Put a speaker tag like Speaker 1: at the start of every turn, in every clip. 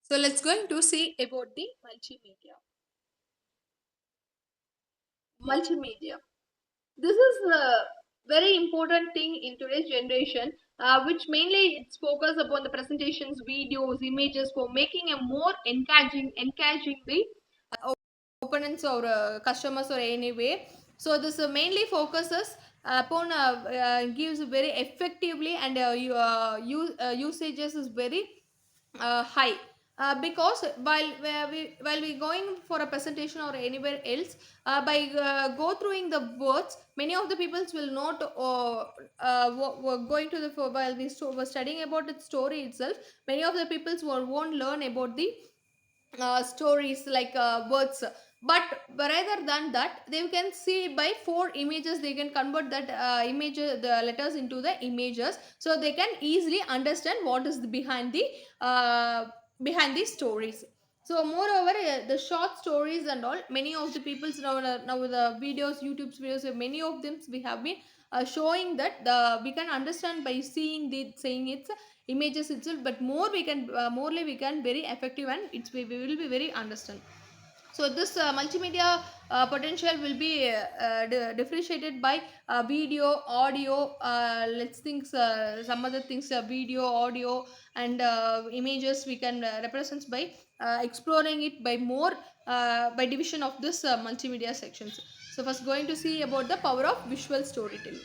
Speaker 1: So let's going to see about the multimedia. Multimedia. This is a very important thing in today's generation, which mainly it's focused upon the presentations, videos, images for making a more engaging the opponents or customers or any way. So this mainly focuses upon gives very effectively and usages is very high, because while we going for a presentation or anywhere else, by go throughing the words, many of the peoples will not going to the while we were studying about the story itself, many of the peoples won't learn about the stories like words, but rather than that they can see by four images, they can convert that image the letters into the images, so they can easily understand what is behind these stories. So moreover, the short stories and all, many of the people's now the videos, YouTube's videos, many of them we have been showing that we can understand by seeing the saying its images itself, but morely we can very effective, and we will be very understand. So this multimedia potential will be differentiated by video, audio, let's think some other things, video, audio, and images we can represent by exploring it by more by division of this multimedia sections. So first going to see about the power of visual storytelling.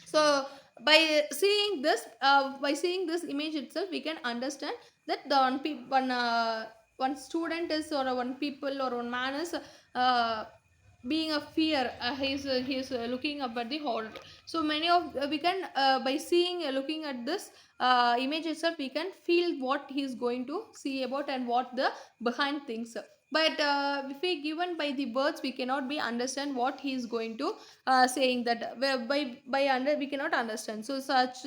Speaker 1: So by seeing this image itself, we can understand that the one student is, or one people or one man is being a fear, he's looking up at the horror. So many of we can by seeing looking at this image itself, we can feel what he's going to see about and what the behind things. But if we given by the words, we cannot be understand what he is going to saying that by under we cannot understand. So such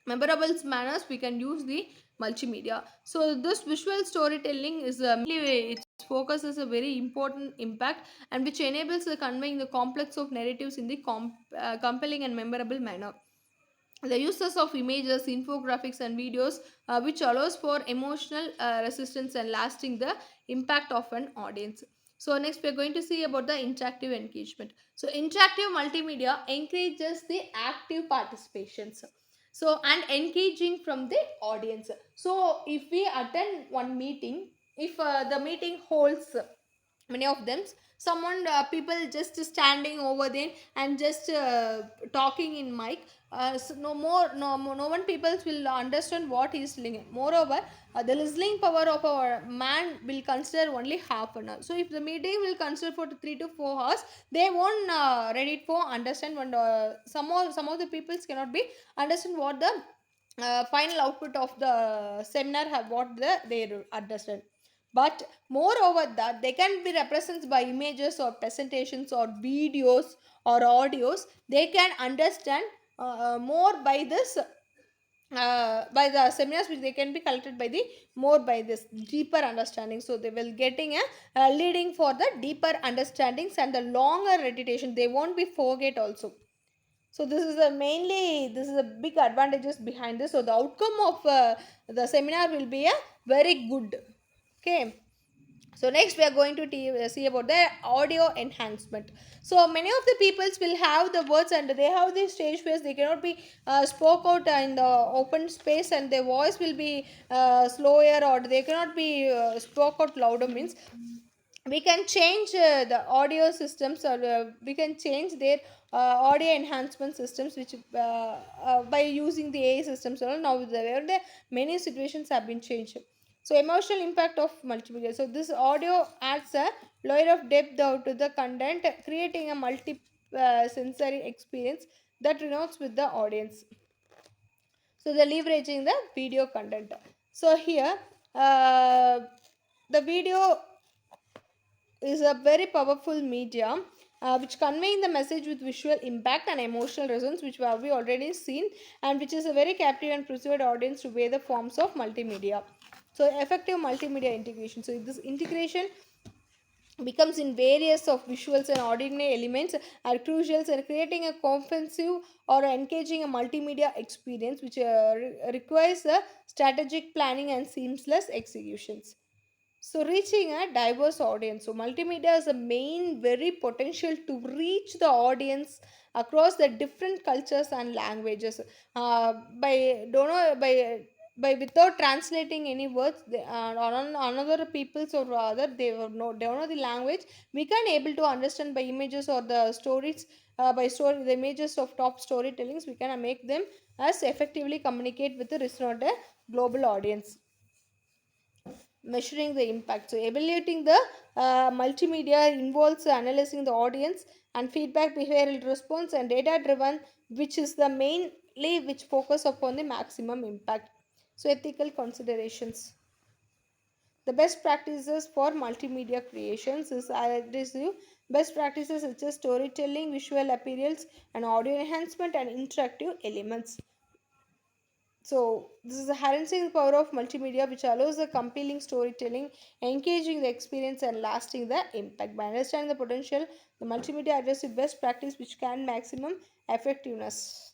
Speaker 1: memorable manners we can use the multimedia. So this visual storytelling is mainly its focus is a very important impact, and which enables the conveying the complex of narratives in the compelling and memorable manner. The uses of images, infographics, and videos, which allows for emotional resistance and lasting the impact of an audience. So next we are going to see about the interactive engagement. So interactive multimedia encourages the active participations, so and engaging from the audience. So if we attend one meeting, if the meeting holds many of them, someone people just standing over there and just talking in mic, so no one people will understand what he is saying. Moreover, the listening power of our man will consider only half an hour. So if the meeting will consider for 3 to 4 hours, they won't ready for understand when some of the peoples cannot be understand what the final output of the seminar have, what they understand. But moreover that they can be represented by images or presentations or videos or audios, they can understand more by this by the seminars which they can be collected by the more by this deeper understanding. So they will getting a leading for the deeper understandings and the longer repetition, they won't be forget also. So this is a mainly, this is a big advantages behind this. So the outcome of the seminar will be a very good. Okay. So next we are going to see about the audio enhancement. So many of the peoples will have the words and they have the stage space, they cannot be spoke out in the open space, and their voice will be slower, or they cannot be spoke out louder means, we can change the audio systems, or we can change their audio enhancement systems, which by using the AI systems. Now the many situations have been changed. So emotional impact of multimedia. So this audio adds a layer of depth out to the content, creating a multi sensory experience that resonates with the audience. So they're leveraging the video content. So here the video is a very powerful medium which conveying the message with visual impact and emotional resonance, which we have we already seen, and which is a very captive and persuade audience to weigh the forms of multimedia. So effective multimedia integration. So this integration becomes in various of visuals and ordinary elements are crucial in creating a comprehensive or engaging a multimedia experience which requires a strategic planning and seamless executions. So reaching a diverse audience. So multimedia is a main very potential to reach the audience across the different cultures and languages. By don't know by without translating any words, on another people's or other they don't know the language. We can able to understand by images or the stories, by story the images of top storytellings. We can make them as effectively communicate with the rest of the global audience. Measuring the impact, so evaluating the multimedia involves analyzing the audience and feedback, behavioral response and data driven, which is the mainly which focus upon the maximum impact. So ethical considerations, the best practices for multimedia creations is adhesive best practices such as storytelling, visual appeals and audio enhancement and interactive elements. So, this is harnessing the power of multimedia, which allows the compelling storytelling, engaging the experience, and lasting the impact. By understanding the potential, the multimedia addresses best practice, which can maximum effectiveness.